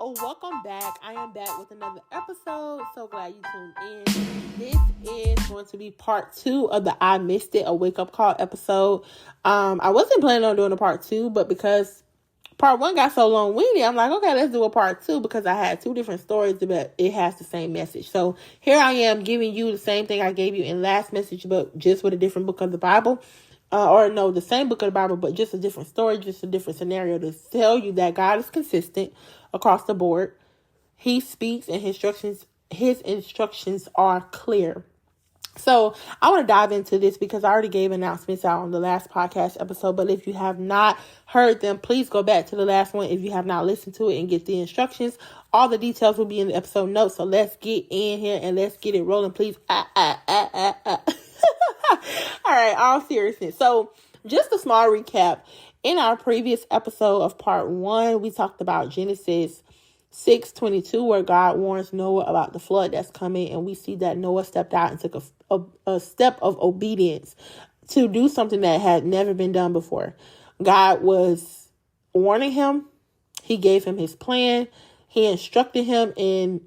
Welcome back. I am back with another episode. So glad you tuned in. This is going to be part 2 of the I Missed It, a wake-up call episode. I wasn't planning on doing a part 2, but because part 1 got so long-winded, I'm like, okay, let's do a part 2 because I had 2 different stories, but it has the same message. So here I am giving you the same thing I gave you in last message, but just with a different book of the Bible. The same book of the Bible, but just a different story, just a different scenario to tell you that God is consistent across the board. He speaks and his instructions are clear. So I want to dive into this because I already gave announcements out on the last podcast episode. But if you have not heard them, please go back to the last one if you have not listened to it and get the instructions. All the details will be in the episode notes. So let's get in here and let's get it rolling, please. All right, all seriousness. So just a small recap. In our previous episode of part 1, we talked about Genesis 6:22, where God warns Noah about the flood that's coming. And we see that Noah stepped out and took a step of obedience to do something that had never been done before. God was warning him. He gave him his plan. He instructed him, and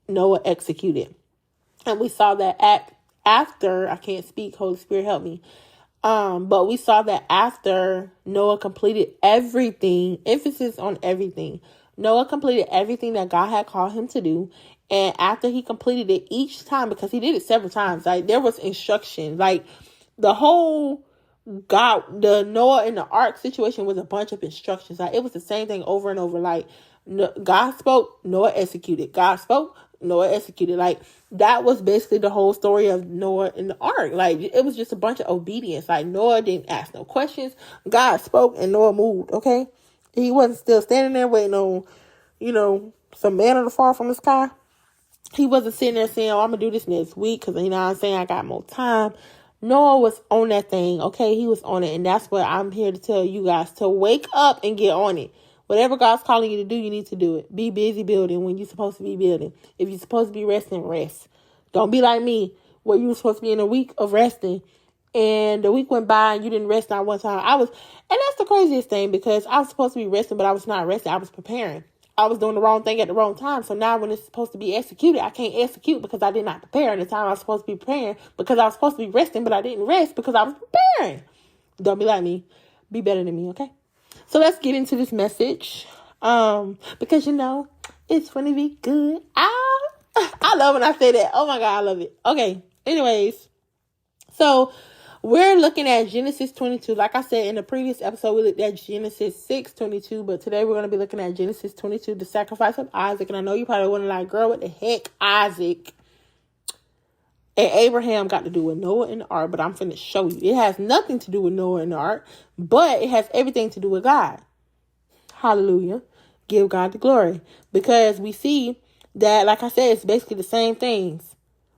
Noah executed. And we saw that after, I can't speak, Holy Spirit help me. But we saw that after Noah completed everything, emphasis on everything. Noah completed everything that God had called him to do. And after he completed it each time, because he did it several times, like there was instruction, like the whole the Noah and the ark situation was a bunch of instructions. Like it was the same thing over and over. Like God spoke, Noah executed. God spoke, Noah executed. Like that was basically the whole story of Noah and the ark. Like it was just a bunch of obedience. Like Noah didn't ask no questions. God spoke and Noah moved. Okay. He wasn't still standing there waiting on, some manna to fall from the sky. He wasn't sitting there saying, I'm going to do this next week because, I'm saying, I got more time. Noah was on that thing, okay? He was on it, and that's what I'm here to tell you guys, to wake up and get on it. Whatever God's calling you to do, you need to do it. Be busy building when you're supposed to be building. If you're supposed to be resting, rest. Don't be like me, where you were supposed to be in a week of resting, and the week went by and you didn't rest not one time. And that's the craziest thing, because I was supposed to be resting, but I was not resting. I was preparing. I was doing the wrong thing at the wrong time. So now when it's supposed to be executed, I can't execute because I did not prepare in the time I was supposed to be preparing, because I was supposed to be resting, but I didn't rest because I was preparing. Don't be like me. Be better than me, okay? So let's get into this message. Because it's going to be good. I love when I say that. Oh my God, I love it. Okay. Anyways, so we're looking at Genesis 22. Like I said in the previous episode, we looked at Genesis 6:22, but today we're going to be looking at Genesis 22, the sacrifice of Isaac. And I know you probably wondering, like, girl, what the heck, Isaac and Abraham got to do with Noah and the ark? But I'm finna show you. It has nothing to do with Noah and the ark, but it has everything to do with God. Hallelujah. Give God the glory. Because we see that, like I said, it's basically the same things.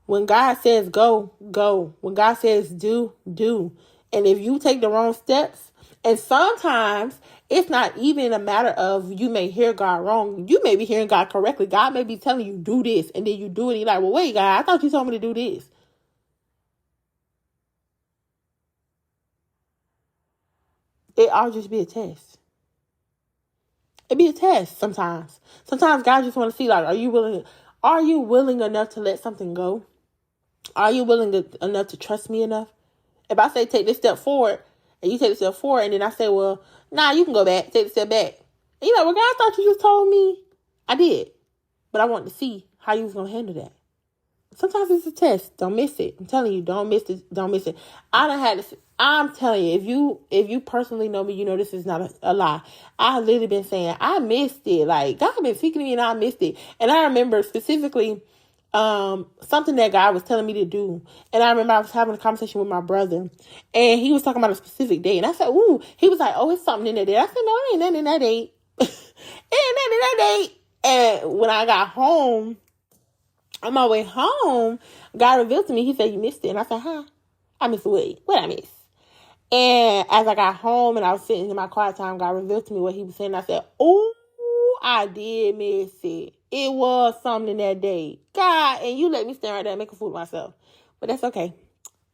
When God says go, go. When God says do, do. And if you take the wrong steps, and sometimes it's not even a matter of you may hear God wrong. You may be hearing God correctly. God may be telling you do this, and then you do it. And you're like, well, wait, God, I thought you told me to do this. It ought to just be a test. It be a test sometimes. Sometimes God just want to see, like, are you willing enough to let something go? Are you willing enough to trust me enough? If I say take this step forward, and you take the step forward, and then I say, well, nah, you can go back, take the step back. And you're like, well, God, I thought you just told me. I did. But I wanted to see how you was going to handle that. Sometimes it's a test. Don't miss it. I'm telling you, don't miss it. Don't miss it. I'm telling you, if you personally know me, you know this is not a lie. I've literally been saying, I missed it. Like, God been speaking to me and I missed it. And I remember specifically something that God was telling me to do. And I remember I was having a conversation with my brother, and he was talking about a specific day. And I said, ooh, he was like, oh, it's something in that day. I said, no, it ain't nothing in that day. It ain't nothing in that day. And when I got home, on my way home, God revealed to me, he said, you missed it. And I said, huh? I missed what? What I missed? And as I got home and I was sitting in my quiet time, God revealed to me what he was saying. I said, oh, I did miss it. It was something that day. God, and you let me stand right there and make a fool of myself. But that's okay.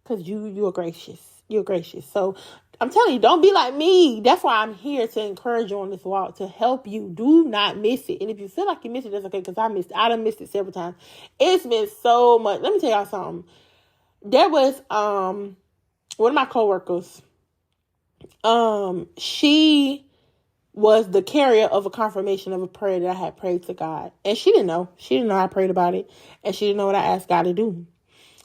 Because you are gracious. You're gracious. So I'm telling you, don't be like me. That's why I'm here to encourage you on this walk, to help you. Do not miss it. And if you feel like you missed it, that's okay, because I missed it. I done missed it several times. It's been so much. Let me tell y'all something. There was one of my coworkers. She was the carrier of a confirmation of a prayer that I had prayed to God. And she didn't know. She didn't know I prayed about it. And she didn't know what I asked God to do.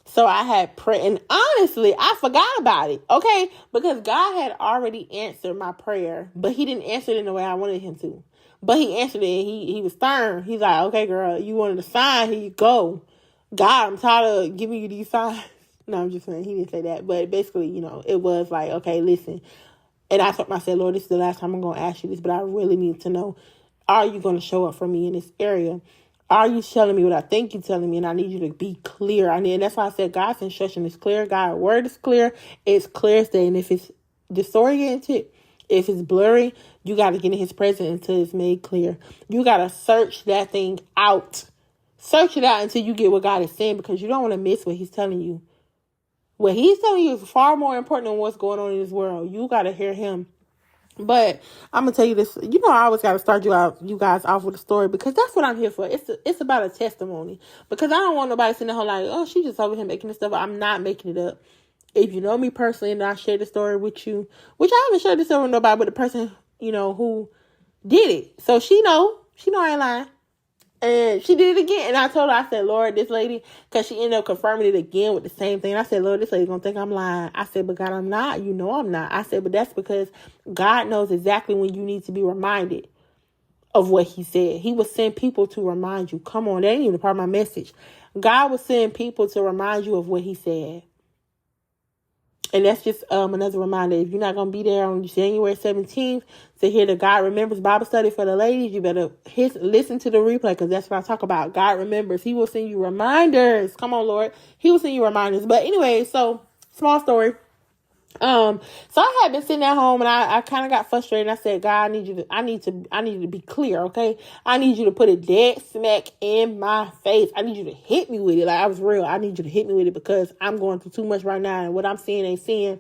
So I had prayed. And honestly, I forgot about it. Okay? Because God had already answered my prayer. But he didn't answer it in the way I wanted him to. But he answered it. And he was stern. He's like, okay, girl, you wanted a sign. Here you go. God, I'm tired of giving you these signs. No, I'm just saying. He didn't say that. But basically, it was like, okay, listen. And I told myself, Lord, this is the last time I'm going to ask you this, but I really need to know, are you going to show up for me in this area? Are you telling me what I think you're telling me? And I need you to be clear. And that's why I said God's instruction is clear. God's word is clear. It's clear as day. And if it's disoriented, if it's blurry, you got to get in his presence until it's made clear. You got to search that thing out. Search it out until you get what God is saying, because you don't want to miss what he's telling you. What he's telling you is far more important than what's going on in this world. You got to hear him. But I'm going to tell you this. I always got to start you guys off with a story, because that's what I'm here for. It's about a testimony. Because I don't want nobody sitting there like, oh, she just over here making this stuff up. I'm not making it up. If you know me personally and I share the story with you, which I haven't shared this story with nobody but the person, who did it. So she know I ain't lying. And she did it again. And I told her, I said, Lord, this lady, because she ended up confirming it again with the same thing. I said, Lord, this lady going to think I'm lying. I said, but God, I'm not. You know I'm not. I said, but that's because God knows exactly when you need to be reminded of what he said. He will send people to remind you. Come on, that ain't even part of my message. God will send people to remind you of what he said. And that's just another reminder. If you're not going to be there on January 17th to hear the God Remembers Bible study for the ladies, you better listen to the replay, because that's what I talk about. God remembers. He will send you reminders. Come on, Lord. He will send you reminders. But anyway, so small story. So I had been sitting at home, and I kind of got frustrated. And I said, God, I need you to be clear. Okay. I need you to put it dead smack in my face. I need you to hit me with it. Like, I was real. I need you to hit me with it, because I'm going through too much right now. And what I'm seeing ain't seeing,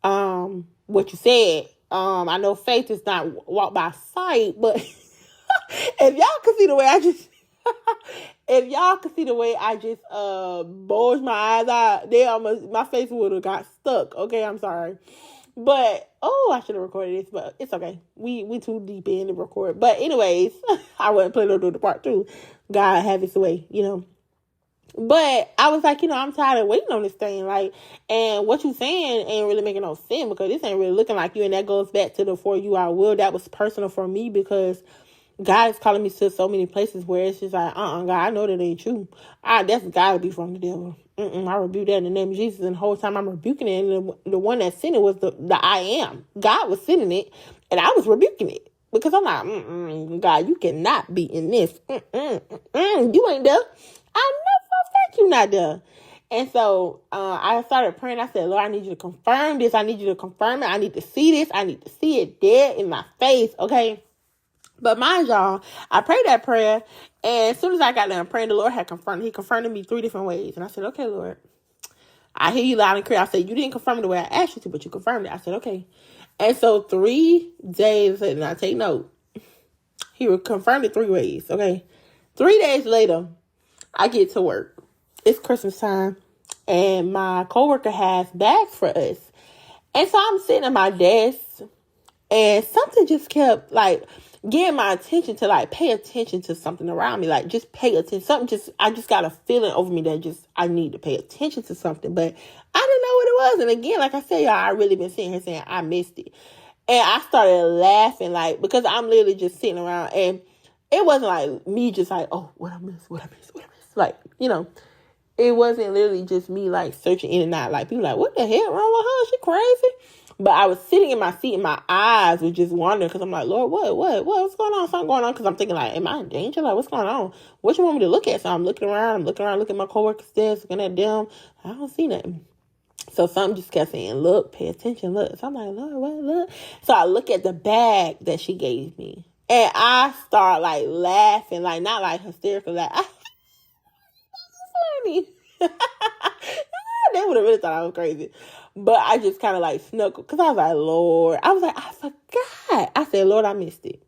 what you said. I know faith is not walk by sight, but if y'all can see the way I just, bulged my eyes out, my face would have got stuck. Okay, I'm sorry. But, I should have recorded this, but it's okay. We too deep in to record. But anyways, I wasn't planning on doing the part 2. God have his way, But I was like, I'm tired of waiting on this thing. Like, and what you saying ain't really making no sense, because this ain't really looking like you. And that goes back to the For You I Will. That was personal for me, because God is calling me to so many places where it's just like, God, I know that ain't true. That's got to be from the devil. I rebuke that in the name of Jesus. And the whole time I'm rebuking it, and the one that sent it was the I am. God was sending it, and I was rebuking it. Because I'm like, God, you cannot be in this. You ain't there. I know for a fact you're not there. And so I started praying. I said, Lord, I need you to confirm this. I need you to confirm it. I need to see this. I need to see it dead in my face. Okay. But mind y'all, I prayed that prayer, and as soon as I got done praying, the Lord had confirmed. He confirmed me 3 different ways. And I said, okay, Lord, I hear you loud and clear. I said, you didn't confirm it the way I asked you to, but you confirmed it. I said, okay. And so 3 days later, and I take note, he confirmed it 3 ways, okay? 3 days later, I get to work. It's Christmas time, and my coworker has bags for us. And so I'm sitting at my desk, and something just kept, getting my attention to, pay attention to something around me. Just pay attention. I just got a feeling over me that I need to pay attention to something. But I didn't know what it was. And again, like I said, y'all, I really been sitting here saying I missed it. And I started laughing, because I'm literally just sitting around. And it wasn't me just oh, what I missed. It wasn't literally just me, searching in and out. People what the hell wrong with her? She crazy? But I was sitting in my seat, and my eyes were just wandering, because I'm like, Lord, what's going on? Something going on? Because I'm thinking, am I in danger? What's going on? What you want me to look at? So I'm looking around, looking at my coworker's desk, looking at them. I don't see nothing. So something just kept saying, look, pay attention, look. So I'm like, Lord, what, look? So I look at the bag that she gave me, and I start, laughing, not hysterical, funny. They would have really thought I was crazy. But I just kind of like snuck, because I was like, Lord. I was like, I forgot. I said, Lord, I missed it.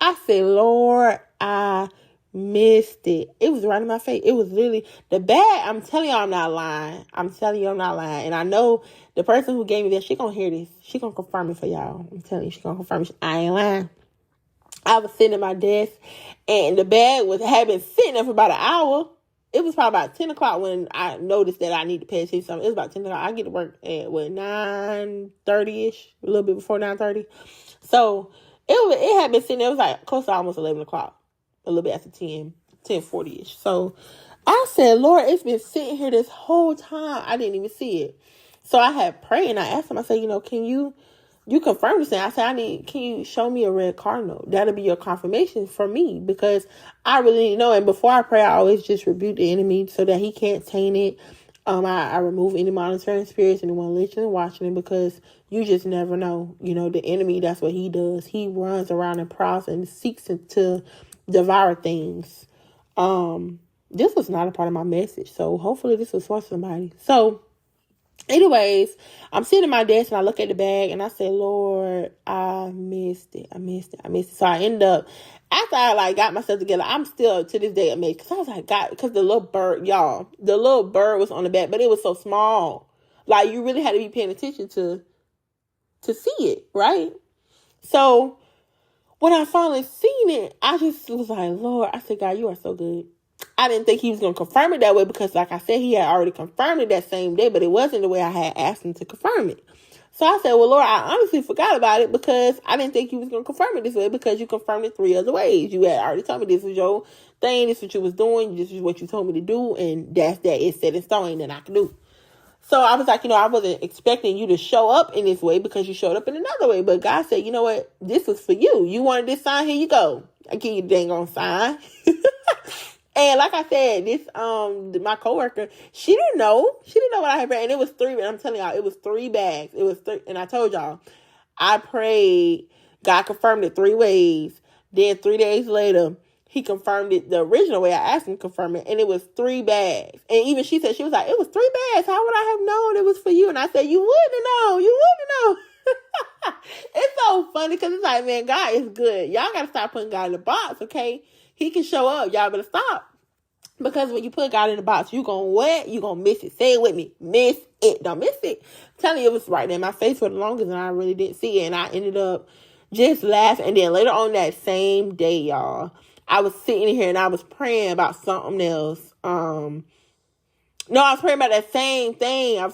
I said, Lord, I missed it. It was right in my face. It was literally the bag. I'm telling y'all I'm not lying. I'm telling you I'm not lying. And I know the person who gave me that, she gonna hear this. She gonna confirm it for y'all. I'm telling you, she gonna confirm it. I ain't lying. I was sitting at my desk, and the bag had been sitting there for about an hour. It was probably about 10 o'clock when I noticed that I need to pay attention to something. It was about 10 o'clock. I get to work at, 9:30-ish, a little bit before 9:30. So it had been sitting there. It was like close to almost 11 o'clock, a little bit after 10:40-ish. So I said, Lord, it's been sitting here this whole time. I didn't even see it. So I had prayed, and I asked him, I said, can you confirm this thing? I said, can you show me a red cardinal? That'll be your confirmation for me, because I really need to know. And before I pray, I always just rebuke the enemy so that he can't taint it. I remove any monitoring spirits, anyone listening and watching it, because you just never know. The enemy, that's what he does. He runs around and prowls and seeks to devour things. This was not a part of my message, so hopefully this was for somebody. So anyways, I'm sitting at my desk and I look at the bag and I say, Lord, I missed it. So I end up, after I got myself together, I'm still to this day amazed, because I was like, God, because the little bird was on the bag, but it was so small. Like, you really had to be paying attention to see it, right? So when I finally seen it, I just was like, Lord, I said, God, you are so good. I didn't think he was going to confirm it that way, because like I said, he had already confirmed it that same day, but it wasn't the way I had asked him to confirm it. So I said, well, Lord, I honestly forgot about it, because I didn't think he was going to confirm it this way, because you confirmed it 3 other ways. You had already told me this was your thing, this is what you was doing, this is what you told me to do, and that's that. It's set in stone, that I can do. So I was like, I wasn't expecting you to show up in this way, because you showed up in another way. But God said, you know what? This was for you. You wanted this sign? Here you go. I give you the dang on sign. And like I said, this my coworker, she didn't know what I had prayed, and it was 3. And I'm telling y'all, it was 3 bags. It was 3, and I told y'all, I prayed. God confirmed it 3 ways. Then 3 days later, he confirmed it the original way. I asked him to confirm it, and it was 3 bags. And even she said, she was like, it was 3 bags. How would I have known it was for you? And I said, you wouldn't have known. You wouldn't have known. It's so funny, because it's like, man, God is good. Y'all got to stop putting God in the box, okay? He can show up. Y'all better stop. Because when you put God in the box, you going to what? You going to miss it. Say it with me. Miss it. Don't miss it. I'm telling you, it was right there in my face for the longest, and I really didn't see it. And I ended up just laughing. And then later on that same day, y'all, I was sitting here and I was praying about something else. No, I was praying about that same thing. I'm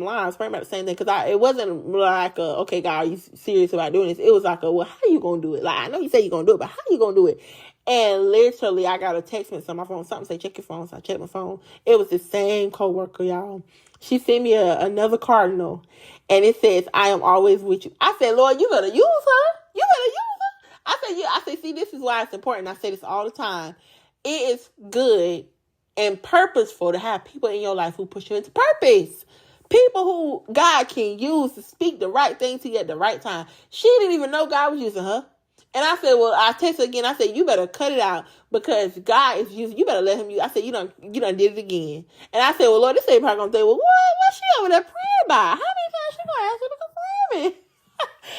lying. I was praying about the same thing, because it wasn't like okay, God, are you serious about doing this? It was like well, how you going to do it? Like, I know you say you're going to do it, but how you going to do it? And literally, I got a text message on my phone. Something say, check your phone. So I checked my phone. It was the same coworker, y'all. She sent me another cardinal, and it says, I am always with you. I said, Lord, you better use her. You better use her. I said, see, this is why it's important. I say this all the time. It is good and purposeful to have people in your life who push you into purpose. People who God can use to speak the right thing to you at the right time. She didn't even know God was using her. And I said, well, I texted her again. I said, you better cut it out, because God is using, you better let him use. I said, you done did it again. And I said, well, Lord, this ain't probably going to say, well, what's she over there praying about? How many times she going to ask you to confirm it?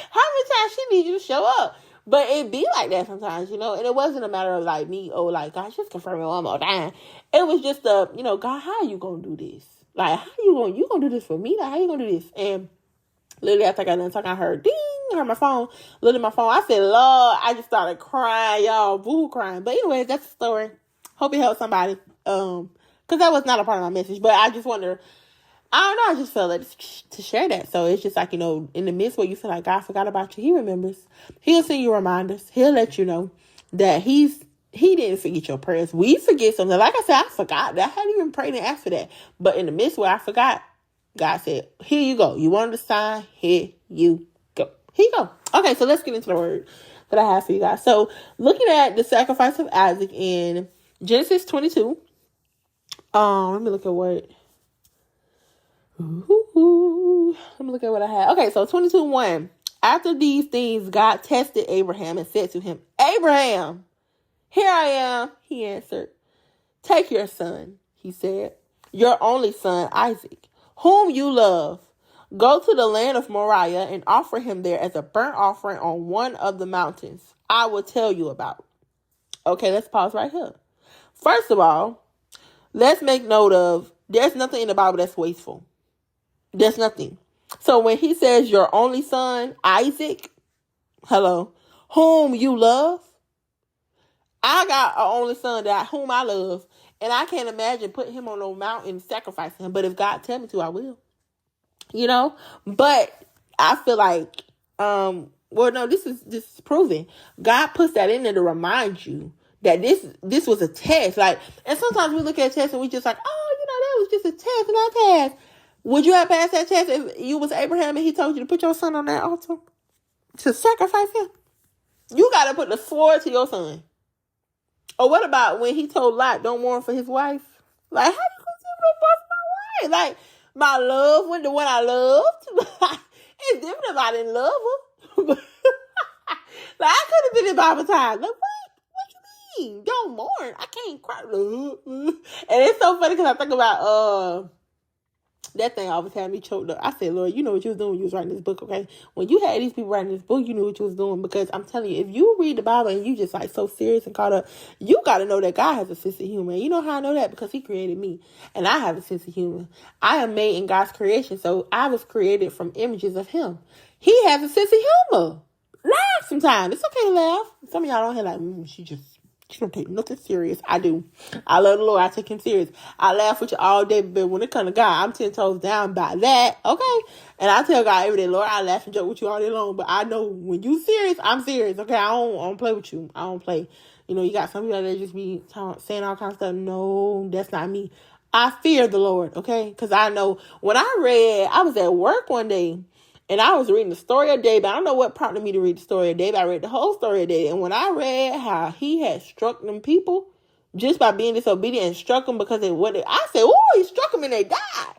How many times she needs you to show up? But it be like that sometimes, and it wasn't a matter of like me, God, just confirm it one more time. It was just God, how are you going to do this? Like, how you going to do this for me? Like, how you going to do this? And literally, after I got done talking, I heard ding, I heard my phone, looked at my phone. I said, Lord, I just started crying, y'all, boo crying. But anyway, that's the story. Hope it helped somebody. Because that was not a part of my message. But I just wonder, I don't know, I just felt like to share that. So it's just like, in the midst where you feel like God forgot about you, he remembers. He'll send you reminders. He'll let you know that he didn't forget your prayers. We forget something. Like I said, I forgot that. I hadn't even prayed and asked for that. But in the midst where I forgot, God said, here you go. You wanted to sign? Here you go. Here you go. Okay, so let's get into the word that I have for you guys. So looking at the sacrifice of Isaac in Genesis 22. Let me look at what. Let me look at what I had. Okay, so 22:1. After these things, God tested Abraham and said to him, Abraham, here I am. He answered, take your son, he said, your only son, Isaac, whom you love. Go to the land of Moriah and offer him there as a burnt offering on one of the mountains I will tell you about. Okay, let's pause right here. First of all, let's make note of there's nothing in the Bible that's wasteful. There's nothing. So when he says your only son, Isaac, hello, whom you love, I got an only son whom I love, and I can't imagine putting him on no mountain and sacrificing him. But if God tell me to, I will. But I feel like, this is proven. God puts that in there to remind you that this was a test. Like, and sometimes we look at a test and we just like, that was just a test and I passed. Would you have passed that test if you was Abraham and he told you to put your son on that altar to sacrifice him? You got to put the sword to your son. Or what about when he told Lot, don't mourn for his wife? Like, how you consider no more for my wife? Like, my love when the one I loved. It's different if I didn't love her. Like, I could have been in Bible time. Like, what you mean? Don't mourn. I can't cry. And it's so funny because I think about that thing always had me choked up. I said, Lord, you know what you was doing when you was writing this book, okay? When you had these people writing this book, you knew what you was doing. Because I'm telling you, if you read the Bible and you just like so serious and caught up, you got to know that God has a sense of humor. And you know how I know that? Because he created me. And I have a sense of humor. I am made in God's creation. So I was created from images of him. He has a sense of humor. Laugh sometimes. It's okay to laugh. Some of y'all don't hear like, she don't take nothing serious. I do. I love the Lord. I take him serious. I laugh with you all day, but when it comes to God, I'm 10 toes down by that. Okay? And I tell God every day, Lord, I laugh and joke with you all day long, but I know when you serious, I'm serious. Okay? I don't play with you. I don't play. You got some people that just be saying all kinds of stuff. No, that's not me. I fear the Lord. Okay? Because I know when I was at work one day, and I was reading the story of David. I don't know what prompted me to read the story of David. I read the whole story of David. And when I read how he had struck them people just by being disobedient and struck them because of what I said, he struck them and they died.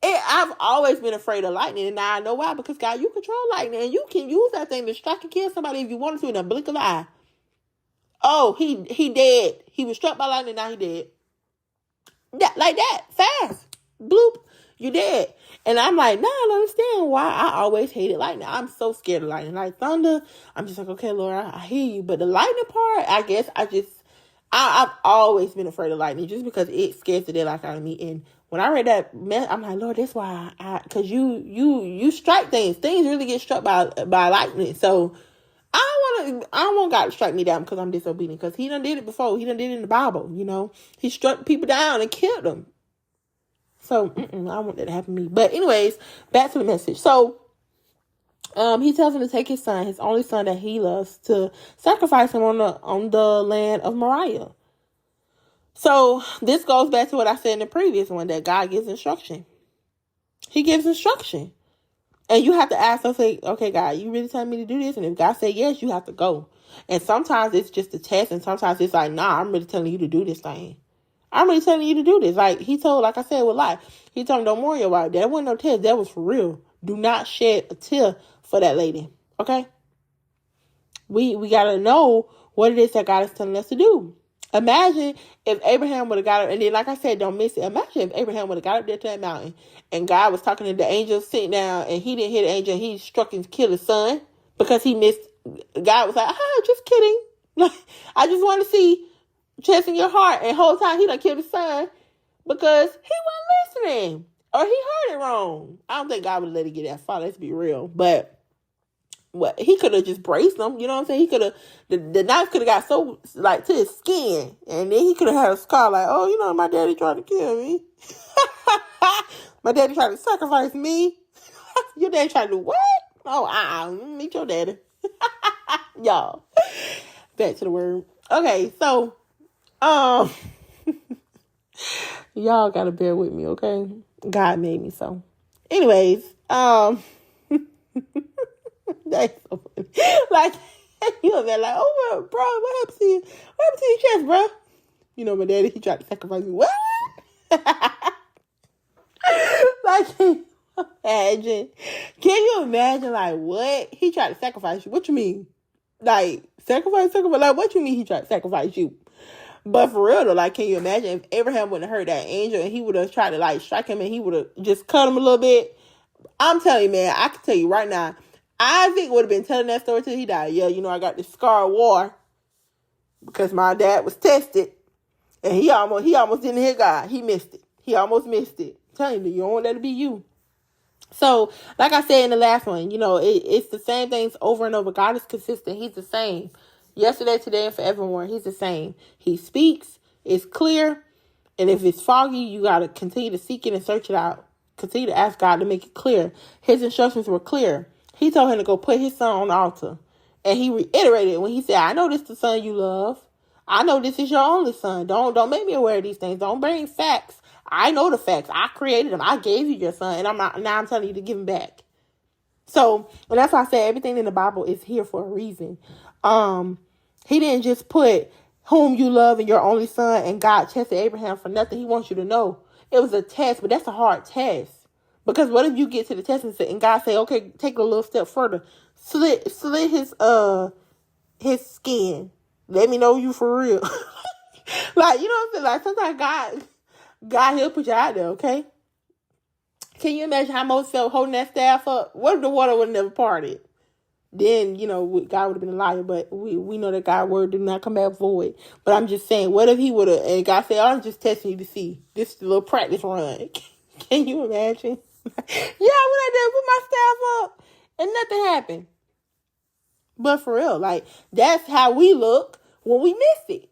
I've always been afraid of lightning. And now I know why. Because, God, you control lightning. And you can use that thing to strike and kill somebody if you wanted to in a blink of an eye. Oh, he dead. He was struck by lightning. Now he dead. Like that. Fast. Bloop. You dead. And I'm like, I don't understand why I always hated lightning. I'm so scared of lightning. Like thunder, I'm just like, okay, Lord, I hear you. But the lightning part, I guess I've always been afraid of lightning just because it scares the daylight out of me. And when I read that, I'm like, Lord, that's why because you strike things. Things really get struck by lightning. So I don't want God to strike me down because I'm disobedient. Because he done did it before. He done did it in the Bible, He struck people down and killed them. So, I don't want that to happen to me. But anyways, back to the message. So, he tells him to take his son, his only son that he loves, to sacrifice him on the land of Moriah. So, this goes back to what I said in the previous one, that God gives instruction. He gives instruction. And you have to ask him, say, okay, God, you really telling me to do this? And if God said yes, you have to go. And sometimes it's just a test. And sometimes it's like, nah, I'm really telling you to do this thing. I'm really telling you to do this. Like I said with Lot, he told him, don't mourn your wife. That wasn't no test. That was for real. Do not shed a tear for that lady. Okay? We got to know what it is that God is telling us to do. Imagine if Abraham would have got up, and then like I said, don't miss it. Imagine if Abraham would have got up there to that mountain, and God was talking to the angel sitting down, and he didn't hear the angel, and he struck and killed his son because he missed. God was like, just kidding. I just want to see chest in your heart. And the whole time he done killed his son because he wasn't listening or he heard it wrong. I don't think God would let it get that far. Let's be real. But he could have just braced him. You know what I'm saying? He could have, the knife could have got so like to his skin, and then he could have had a scar like, my daddy tried to kill me. My daddy tried to sacrifice me. Your daddy tried to do what? Meet your daddy. Y'all, back to the word. Okay, so y'all gotta bear with me, okay? God made me so. Anyways, that's so funny. Like, you'll be like, bro, what happened to you? What happened to your chest, bro? My daddy, he tried to sacrifice me. What? Like, can you imagine, like, what? He tried to sacrifice you. What you mean? Like, sacrifice? Like, what you mean he tried to sacrifice you? But for real though, like, can you imagine if Abraham wouldn't have heard that angel and he would have tried to like strike him and he would have just cut him a little bit? I'm telling you, man, I can tell you right now, Isaac would have been telling that story till he died. Yeah, I got this scar of war because my dad was tested and he almost didn't hit God. He missed it. He almost missed it. I'm telling you, you don't want that to be you. So, like I said in the last one, it's the same things over and over. God is consistent. He's the same. Yesterday, today, and forevermore. He's the same. He speaks. It's clear. And if it's foggy, you got to continue to seek it and search it out. Continue to ask God to make it clear. His instructions were clear. He told him to go put his son on the altar. And he reiterated when he said, I know this is the son you love. I know this is your only son. Don't make me aware of these things. Don't bring facts. I know the facts. I created them. I gave you your son. And now I'm telling you to give him back. So, and that's why I say everything in the Bible is here for a reason. He didn't just put whom you love and your only son, and God tested Abraham for nothing. He wants you to know it was a test, but that's a hard test. Because what if you get to the test and God say, okay, take it a little step further. Slit his skin. Let me know you for real. Like, you know what I'm saying? Like, sometimes God, he'll put you out there, okay? Can you imagine how Moses felt holding that staff up? What if the water would have never parted? Then, God would have been a liar, but we know that God's word did not come back void. But I'm just saying, what if he would have, and God said, I'm just testing you to see. This is a little practice run. Can you imagine? Yeah, I went out there and put my staff up, and nothing happened. But for real, like, that's how we look when we miss it.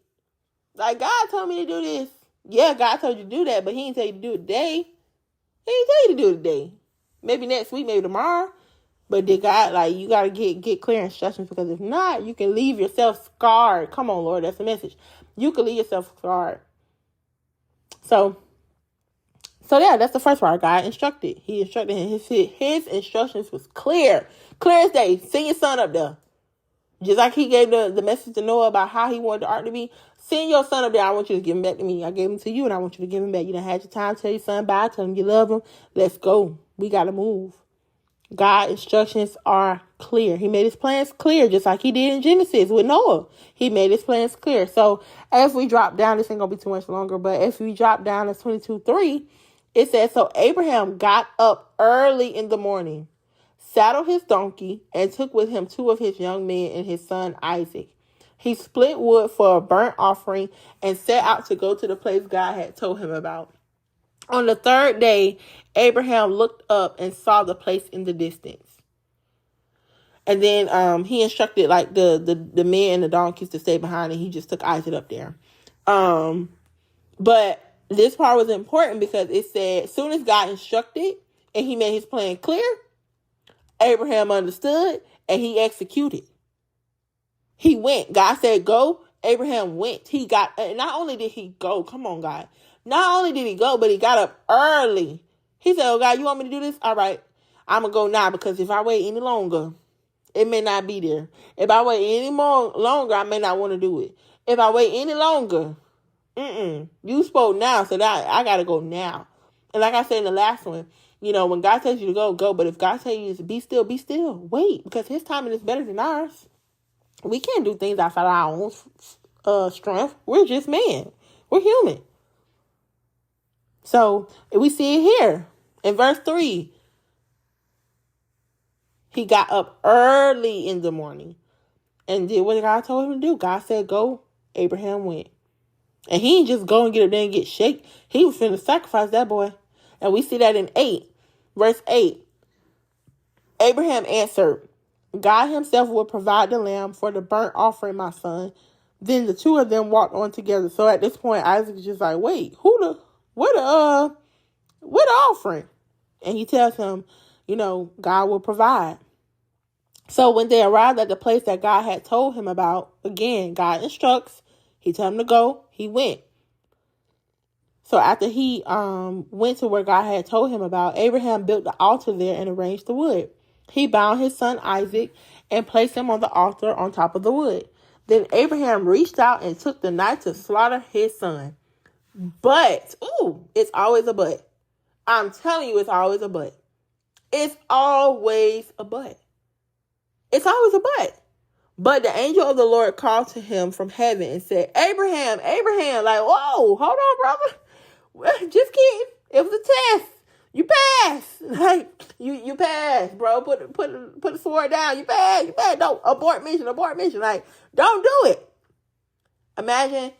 Like, God told me to do this. Yeah, God told you to do that, but he didn't tell you to do it today. He didn't tell you to do it today. Maybe next week, maybe tomorrow. But did God, like, you got to get clear instructions, because if not, you can leave yourself scarred. Come on, Lord, that's the message. You can leave yourself scarred. So yeah, that's the first part. God instructed. He instructed him. His instructions was clear. Clear as day. Send your son up there. Just like he gave the message to Noah about how he wanted the ark to be. Send your son up there. I want you to give him back to me. I gave him to you, and I want you to give him back. You done had your time. Tell your son bye. Tell him you love him. Let's go. We got to move. God's instructions are clear. He made his plans clear, just like he did in Genesis with Noah. He made his plans clear. So as we drop down, this ain't going to be too much longer, but if we drop down to 22:3, it says, so Abraham got up early in the morning, saddled his donkey, and took with him 2 of his young men and his son Isaac. He split wood for a burnt offering and set out to go to the place God had told him about. On the 3rd day, Abraham looked up and saw the place in the distance. And then he instructed like the men and the donkeys to stay behind, and he just took Isaac up there. But this part was important because it said, as soon as God instructed and he made his plan clear, Abraham understood and he executed. He went. God said, go. Abraham went. Not only did he go, come on, God. Not only did he go, but he got up early. He said, oh, God, you want me to do this? All right, I'm going to go now, because if I wait any longer, it may not be there. If I wait any more longer, I may not want to do it. If I wait any longer, you spoke now, so that I got to go now. And like I said in the last one, when God tells you to go, go. But if God tells you to be still, be still. Wait, because his timing is better than ours. We can't do things outside our own strength. We're just men. We're human. So we see it here in verse 3. He got up early in the morning and did what God told him to do. God said, go. Abraham went. And he didn't just go and get up there and get shake. He was finna sacrifice that boy. And we see that in 8. Verse 8. Abraham answered, God himself will provide the lamb for the burnt offering, my son. Then the 2 of them walked on together. So at this point, Isaac is just like, wait, what the offering? And he tells him, God will provide. So when they arrived at the place that God had told him about, again, God instructs. He told him to go. He went. So after he went to where God had told him about, Abraham built the altar there and arranged the wood. He bound his son Isaac and placed him on the altar on top of the wood. Then Abraham reached out and took the knife to slaughter his son. But, it's always a but. I'm telling you, it's always a but. It's always a but. It's always a but. But the angel of the Lord called to him from heaven and said, Abraham, Abraham. Like, whoa, hold on, brother. Just kidding. It was a test. You passed. Like, you passed, bro. Put the sword down. You passed. Don't abort mission. Like, don't do it. Imagine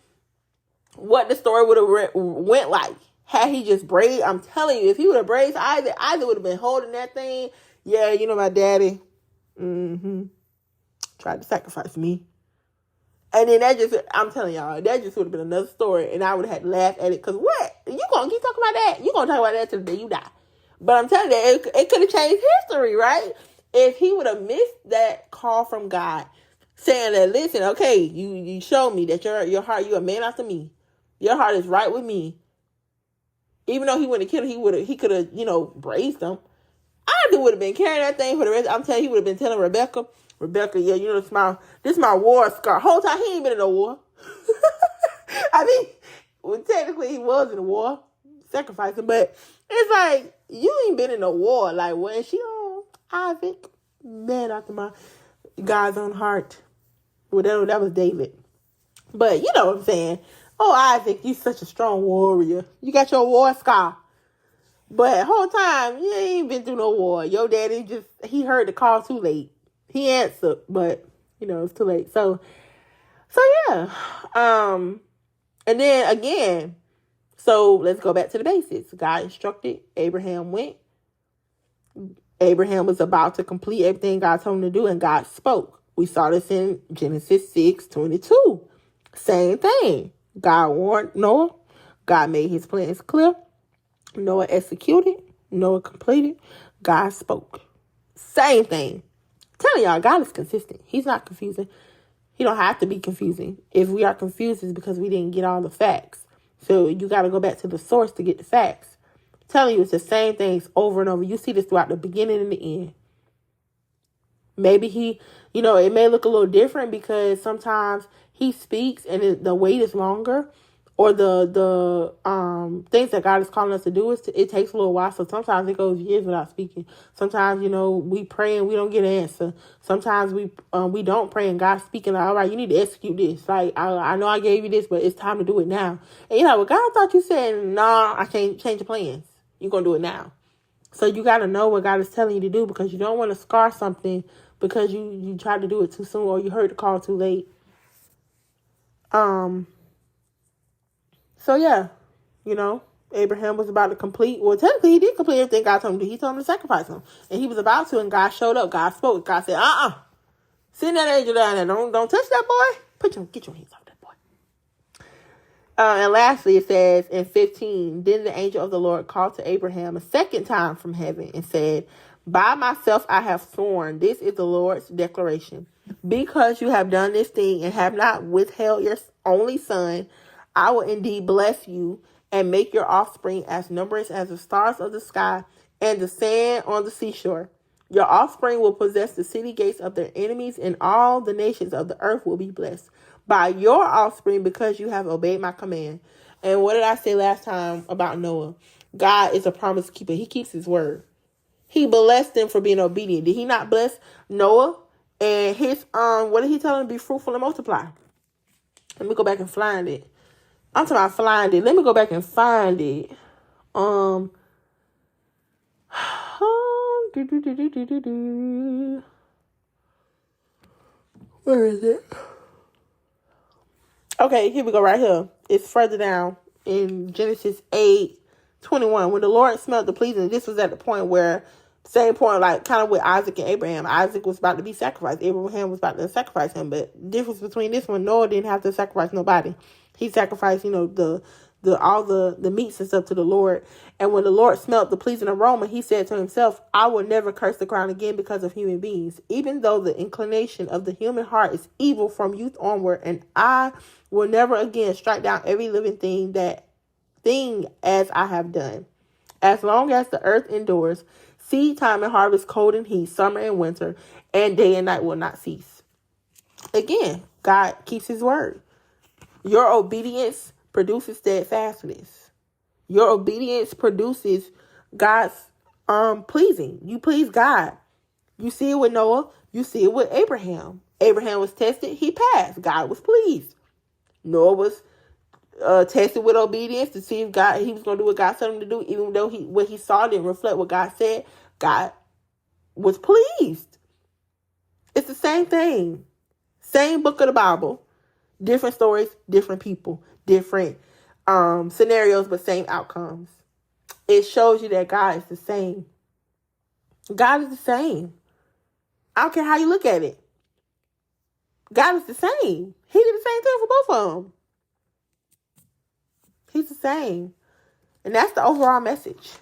what the story would have went like had he just braised. I'm telling you, if he would have braised Isaac would have been holding that thing. Yeah, my daddy tried to sacrifice me. And then I'm telling y'all, that just would have been another story. And I would have had to laugh at it. Because what? You going to keep talking about that? You going to talk about that till the day you die. But I'm telling you, it could have changed history, right? If he would have missed that call from God, saying that, listen, okay, you showed me that your heart, you're a man after me. Your heart is right with me. Even though he wouldn't have killed him, he could have, braised him. Isaac would have been carrying that thing for the rest. I'm telling you, he would have been telling Rebecca, yeah, this is my war scar. Whole time he ain't been in no war. I mean, well, technically he was in a war, sacrificing, but it's like, you ain't been in a war. Like, when she on Isaac, man after my God's own heart. Well, that was David. But you know what I'm saying. Oh, Isaac, you such a strong warrior. You got your war scar. But whole time, you ain't been through no war. Your daddy he heard the call too late. He answered, but, it's too late. So yeah. And then again, so let's go back to the basics. God instructed, Abraham went. Abraham was about to complete everything God told him to do, and God spoke. We saw this in Genesis 6:22. Same thing. God warned Noah. God made his plans clear. Noah executed. Noah completed. God spoke. Same thing. I'm telling y'all, God is consistent. He's not confusing. He don't have to be confusing. If we are confused, it's because we didn't get all the facts. So you got to go back to the source to get the facts. I'm telling you, it's the same things over and over. You see this throughout the beginning and the end. Maybe it may look a little different because sometimes he speaks and the wait is longer, or the things that God is calling us to do it takes a little while. So sometimes it goes years without speaking. Sometimes we pray and we don't get an answer. Sometimes we don't pray and God's speaking like, all right, you need to execute this. Like, I know I gave you this, but it's time to do it now. And well, God thought you said, nah, I can't change your plans. You're gonna do it now. So you got to know what God is telling you to do, because you don't want to scar something because you tried to do it too soon or you heard the call too late. So yeah, Abraham was about to complete. Well, technically he did complete everything God told him to do. He told him to sacrifice him, and he was about to, and God showed up. God spoke. God said, send that angel down there. Don't touch that boy. Get your hands off that boy. And lastly, it says in 15, then the angel of the Lord called to Abraham a second time from heaven and said, by myself I have sworn, this is the Lord's declaration. Because you have done this thing and have not withheld your only son, I will indeed bless you and make your offspring as numerous as the stars of the sky and the sand on the seashore. Your offspring will possess the city gates of their enemies, and all the nations of the earth will be blessed by your offspring, because you have obeyed my command. And what did I say last time about Noah? God is a promise keeper. He keeps his word. He blessed them for being obedient. Did he not bless Noah and his what did he tell him? Be fruitful and multiply. Let me go back and find it. I'm talking about find it. Let me go back and find it. Where is it? Okay, here we go right here. It's further down in Genesis 8:21. When the Lord smelled the pleasing, this was at the point where, same point, like kind of with Isaac and Abraham. Isaac was about to be sacrificed. Abraham was about to sacrifice him. But the difference between this one, Noah didn't have to sacrifice nobody. He sacrificed, all the meats and stuff to the Lord. And when the Lord smelled the pleasing aroma, he said to himself, I will never curse the ground again because of human beings, even though the inclination of the human heart is evil from youth onward, and I will never again strike down every living thing as I have done. As long as the earth endures, seed time and harvest, cold and heat, summer and winter, and day and night will not cease. Again, God keeps his word. Your obedience produces steadfastness. Your obedience produces God's pleasing. You please God. You see it with Noah. You see it with Abraham. Abraham was tested. He passed. God was pleased. Noah was tested with obedience to see if he was going to do what God told him to do, even though what he saw didn't reflect what God said. God was pleased. It's the same thing. Same book of the Bible. Different stories, different people, different scenarios, but same outcomes. It shows you that God is the same. God is the same. I don't care how you look at it. God is the same. He did the same thing for both of them. He's the same. And that's the overall message.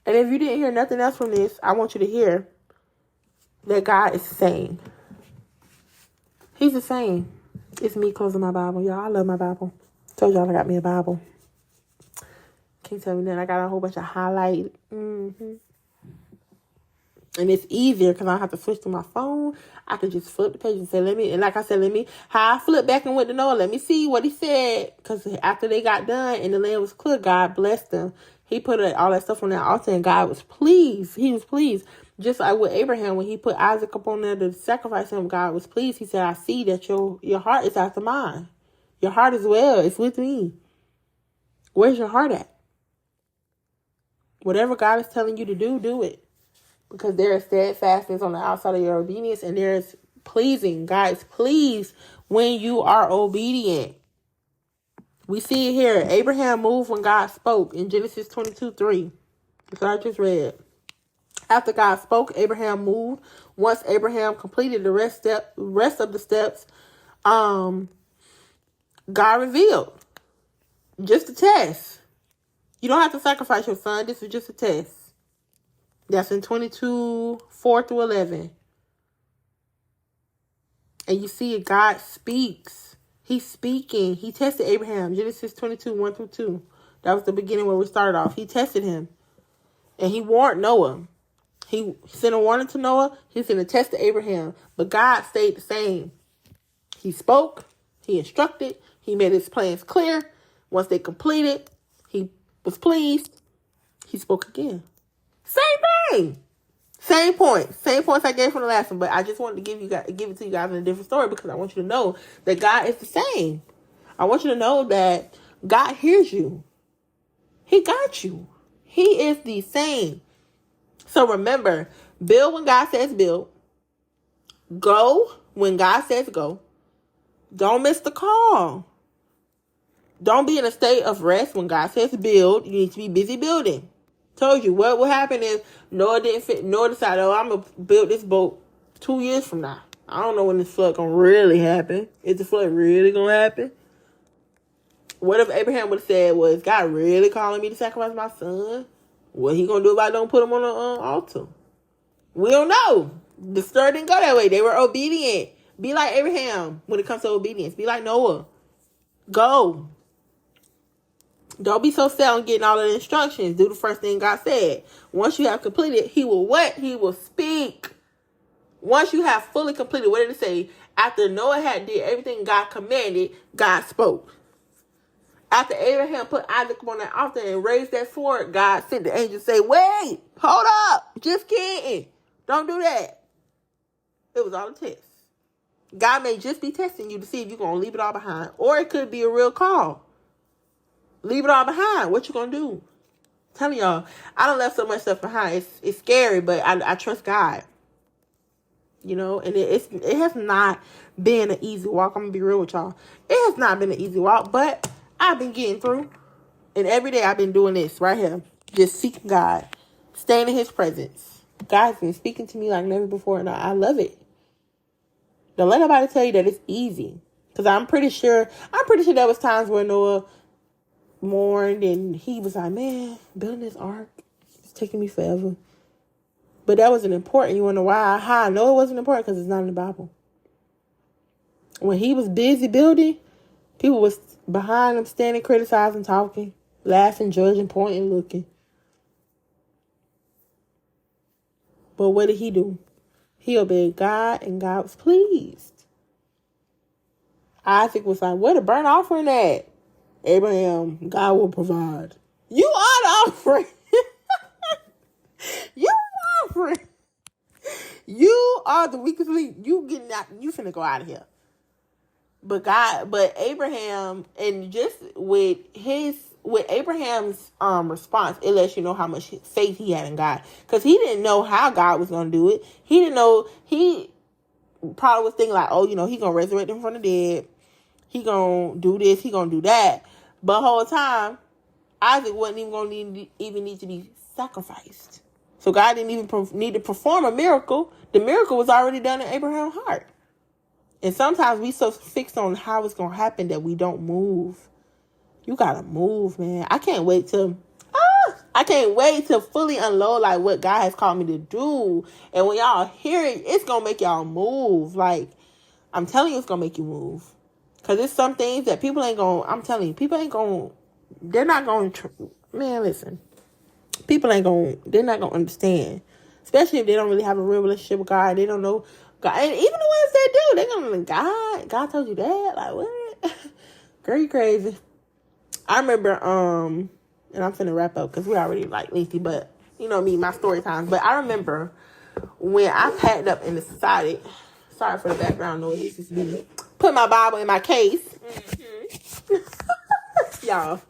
And if you didn't hear nothing else from this, I want you to hear that God is the same. He's the same. It's me closing my Bible. Y'all, I love my Bible. Told y'all I got me a Bible. Can't tell me that. I got a whole bunch of highlight. And it's easier because I don't have to switch to my phone. I can just flip the page and say, how I flip back and went to Noah, let me see what he said. Because after they got done and the land was clear, God blessed them. He put all that stuff on that altar and God was pleased. He was pleased. Just like with Abraham, when he put Isaac up on there to sacrifice him, God was pleased. He said, I see that your heart is after mine. Your heart as well. It's with me. Where's your heart at? Whatever God is telling you to do, do it. Because there is steadfastness on the outside of your obedience, and there is pleasing. God is pleased when you are obedient. We see it here. Abraham moved when God spoke in Genesis 22:3. That's what I just read. After God spoke, Abraham moved. Once Abraham completed the rest of the steps, God revealed. Just a test. You don't have to sacrifice your son. This is just a test. That's in 22:4-11. And you see it, God speaks. He's speaking. He tested Abraham. Genesis 22:1-2. That was the beginning where we started off. He tested him. And he warned Noah. He sent a warning to Noah. He sent a test to Abraham. But God stayed the same. He spoke. He instructed. He made his plans clear. Once they completed, he was pleased. He spoke again. Same thing. Same point. Same points I gave from the last one. But I just wanted to give it to you guys in a different story because I want you to know that God is the same. I want you to know that God hears you. He got you. He is the same. So remember, build when God says build. Go when God says go. Don't miss the call. Don't be in a state of rest when God says build. You need to be busy building. Told you what will happen if Noah didn't fit. Noah decided, I'm going to build this boat 2 years from now. I don't know when this flood going to really happen. Is the flood really going to happen? What if Abraham would have said, is God really calling me to sacrifice my son? What he going to do if I don't put him on the altar? We don't know. The story didn't go that way. They were obedient. Be like Abraham when it comes to obedience. Be like Noah. Go. Don't be so set on getting all of the instructions. Do the first thing God said. Once you have completed, he will what? He will speak. Once you have fully completed, what did it say? After Noah had did everything God commanded, God spoke. After Abraham put Isaac on that altar and raised that sword, God sent the angel to say, wait, hold up. Just kidding. Don't do that. It was all a test. God may just be testing you to see if you're going to leave it all behind. Or it could be a real call. Leave it all behind. What you going to do? I'm telling y'all, I done left so much stuff behind. It's scary, but I trust God. You know, and it has not been an easy walk. I'm going to be real with y'all. It has not been an easy walk, but I've been getting through. And every day I've been doing this right here. Just seeking God. Staying in his presence. God's been speaking to me like never before, and I love it. Don't let nobody tell you that it's easy. Because I'm pretty sure there was times where Noah mourned and he was like, man, building this ark, it's taking me forever. But that wasn't important. You want to know why? How I know it wasn't important? Because it's not in the Bible. When he was busy building, people was behind him, standing, criticizing, talking, laughing, judging, pointing, looking. But what did he do? He obeyed God, and God was pleased. Isaac was like, where the burnt offering at? Abraham, God will provide. You are the offering. You are the offering. You are the weakest link. You getting out. You finna go out of here. But Abraham, and just with Abraham's response, it lets you know how much faith he had in God, because he didn't know how God was gonna do it. He didn't know. He probably was thinking like, oh, he gonna resurrect him from the dead. He gonna do this. He gonna do that. But the whole time, Isaac wasn't even gonna need to be sacrificed. So God didn't even need to perform a miracle. The miracle was already done in Abraham's heart. And sometimes we so fixed on how it's going to happen that we don't move. You got to move, man. I can't wait to fully unload like what God has called me to do. And when y'all hear it, it's going to make y'all move. Like, I'm telling you, it's going to make you move. Because there's some things that people ain't going to, I'm telling you, people ain't going to, they're not going to, man, listen. People ain't going to, they're not going to understand. Especially if they don't really have a real relationship with God. They don't know God. And even the ones that do, they're going to, God told you that? Like, what? Girl, you crazy. I remember, and I'm finna wrap up because we already like lengthy, but you know me, my story times. But I remember when I packed up and decided, sorry for the background noise, this is me, put my Bible in my case. Y'all,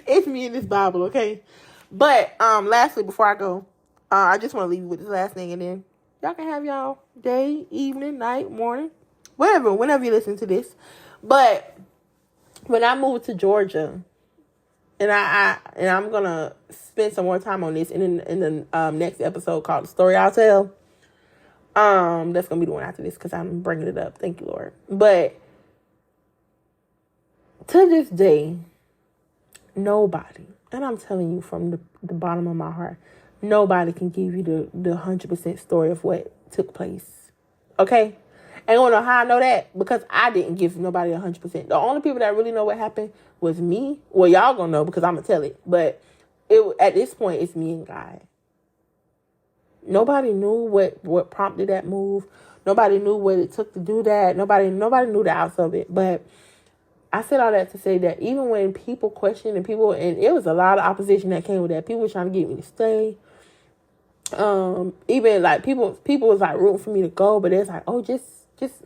it's me and this Bible, okay? But lastly, before I go, I just want to leave you with this last thing, and then y'all can have y'all day, evening, night, morning, whenever you listen to this. But when I moved to Georgia, and I'm gonna spend some more time on this in the next episode called "The Story I'll Tell." That's gonna be the one after this because I'm bringing it up. Thank you, Lord. But to this day, nobody, and I'm telling you from the bottom of my heart, nobody can give you the 100% story of what took place. Okay? And you wanna know how I know that? Because I didn't give nobody 100%. The only people that really know what happened was me. Well, y'all gonna know because I'm gonna tell it. But at this point, it's me and God. Nobody knew what prompted that move. Nobody knew what it took to do that. Nobody knew the outs of it. But I said all that to say that even when people questioned and it was a lot of opposition that came with that. People were trying to get me to stay. Even like people was like rooting for me to go, but it's like, oh, just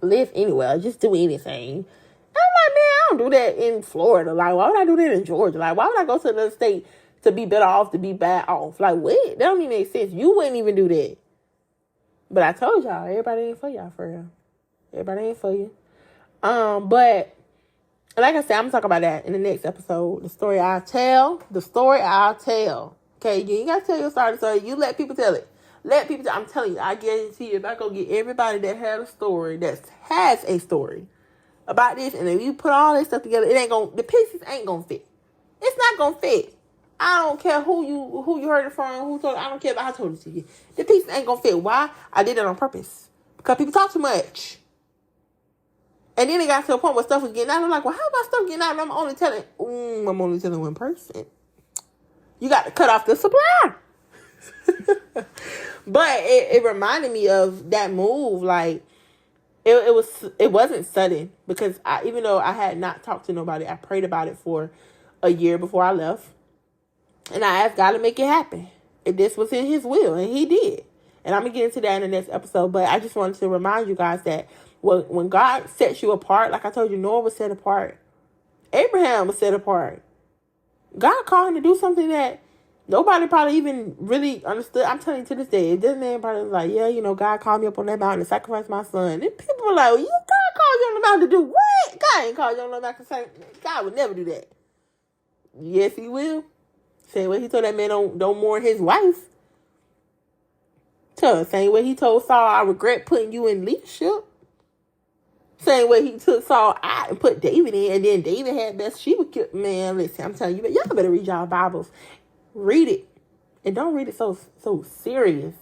live anywhere, just do anything. And I'm like, man, I don't do that in Florida. Like, why would I do that in Georgia? Like, why would I go to another state to be better off, to be bad off? Like, what? That don't even make sense. You wouldn't even do that. But I told y'all, everybody ain't for y'all, for real. Everybody ain't for you. But like I said, I'm gonna talk about that in the next episode. The story I'll tell. Okay, you ain't gotta tell your story. You let people tell it. I'm telling you, I guarantee you, if I go get everybody that had a story, that has a story about this, and if you put all this stuff together, the pieces ain't gonna fit. It's not gonna fit. I don't care who you heard it from, who told it. I don't care if I told it to you. The pieces ain't gonna fit. Why? I did it on purpose. Because people talk too much. And then it got to a point where stuff was getting out. I'm like, well, how about stuff getting out? And I'm only telling one person. You got to cut off the supply. But it reminded me of that move. Like, it wasn't sudden. Because even though I had not talked to nobody, I prayed about it for a year before I left. And I asked God to make it happen. And this was in his will. And he did. And I'm going to get into that in the next episode. But I just wanted to remind you guys that when God sets you apart, like I told you, Noah was set apart. Abraham was set apart. God called him to do something that nobody probably even really understood. I'm telling you, to this day, this man probably was like, yeah, God called me up on that mountain to sacrifice my son. And people were like, well, God called you on the mountain to do what? God ain't called you on the mountain to sacrifice. God would never do that. Yes, he will. Same way he told that man don't mourn his wife. Same way he told Saul, I regret putting you in leadership. Same way he took Saul out and put David in, and then David had Bathsheba killed. Man, listen, I'm telling you, y'all better read y'all Bibles. Read it. And don't read it so serious.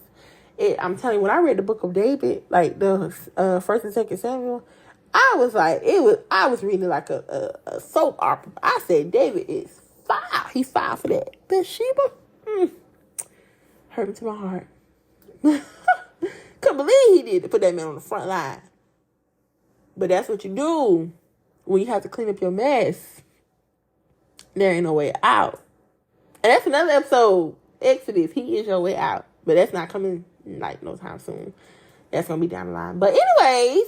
I'm telling you, when I read the book of David, like the 1st and 2nd Samuel, I was reading like a soap opera. I said, David is foul. He's foul for that. Bathsheba, hurt me to my heart. Couldn't believe he did to put that man on the front line. But that's what you do when you have to clean up your mess. There ain't no way out. And that's another episode, Exodus. He is your way out. But that's not coming like no time soon. That's going to be down the line. But anyways,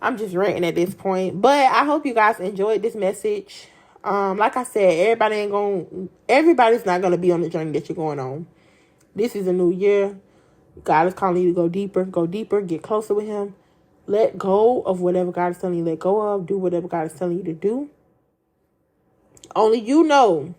I'm just ranting at this point. But I hope you guys enjoyed this message. Like I said, everybody's not going to be on the journey that you're going on. This is a new year. God is calling you to go deeper, get closer with him. Let go of whatever God is telling you to let go of. Do whatever God is telling you to do. Only you know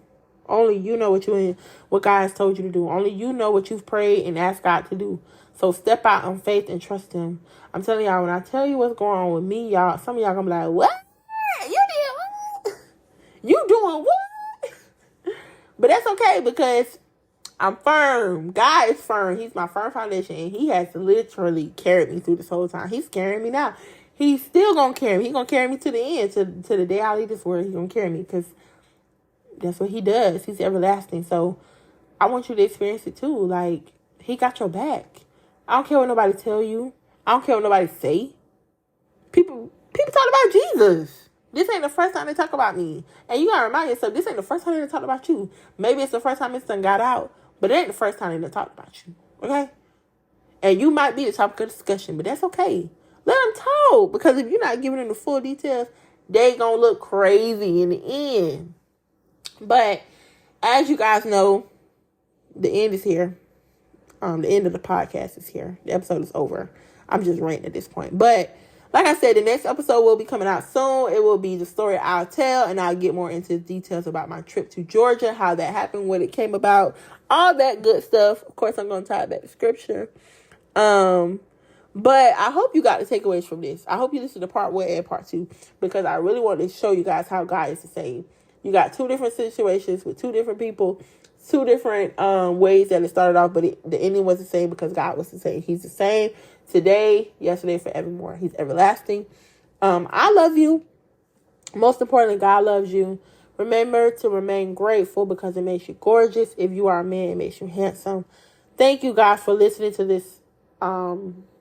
what God has told you to do. Only you know what you've prayed and asked God to do. So step out on faith and trust him. I'm telling y'all, when I tell you what's going on with me, y'all, some of y'all gonna be like, what? You did what? You doing what? But that's okay because I'm firm. God is firm. He's my firm foundation. And he has literally carried me through this whole time. He's carrying me now. He's still gonna carry me. He's gonna carry me to the end. To the day I leave this world, he's gonna carry me because that's what he does. He's everlasting. So I want you to experience it too. Like, he got your back. I don't care what nobody tell you. I don't care what nobody say. People talk about Jesus. This ain't the first time they talk about me. And you gotta remind yourself, this ain't the first time they talk about you. Maybe it's the first time it's done got out, but it ain't the first time they talk about you. Okay? And you might be the topic of discussion, but that's okay. Let them talk. Because if you're not giving them the full details, they gonna look crazy in the end. But as you guys know, the end is here. The end of the podcast is here. The episode is over. I'm just ranting at this point. But like I said, the next episode will be coming out soon. It will be the story I'll tell, and I'll get more into details about my trip to Georgia, how that happened, what it came about, all that good stuff. Of course, I'm going to tie it back to scripture. But I hope you got the takeaways from this. I hope you listen to part 1 and part 2, because I really wanted to show you guys how God is the same. You got 2 different situations with 2 different people, 2 different ways that it started off, but the ending was the same because God was the same. He's the same today, yesterday, forevermore. He's everlasting. I love you. Most importantly, God loves you. Remember to remain grateful because it makes you gorgeous. If you are a man, it makes you handsome. Thank you, God, for listening to this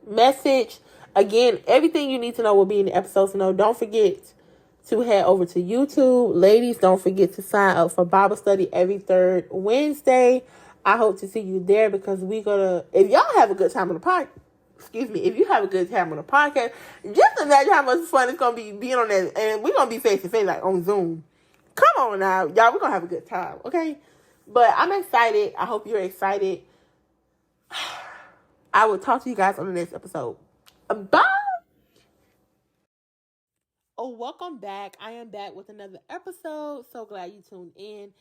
message. Again, everything you need to know will be in the episodes. So don't forget to head over to YouTube. Ladies, don't forget to sign up for Bible study every 3rd Wednesday. I hope to see you there because if y'all have a good time on the podcast, if you have a good time on the podcast, just imagine how much fun it's going to be being on that. And we're going to be face to face, like on Zoom. Come on now, y'all, we're going to have a good time, okay? But I'm excited. I hope you're excited. I will talk to you guys on the next episode. Bye. Oh, welcome back. I am back with another episode. So glad you tuned in.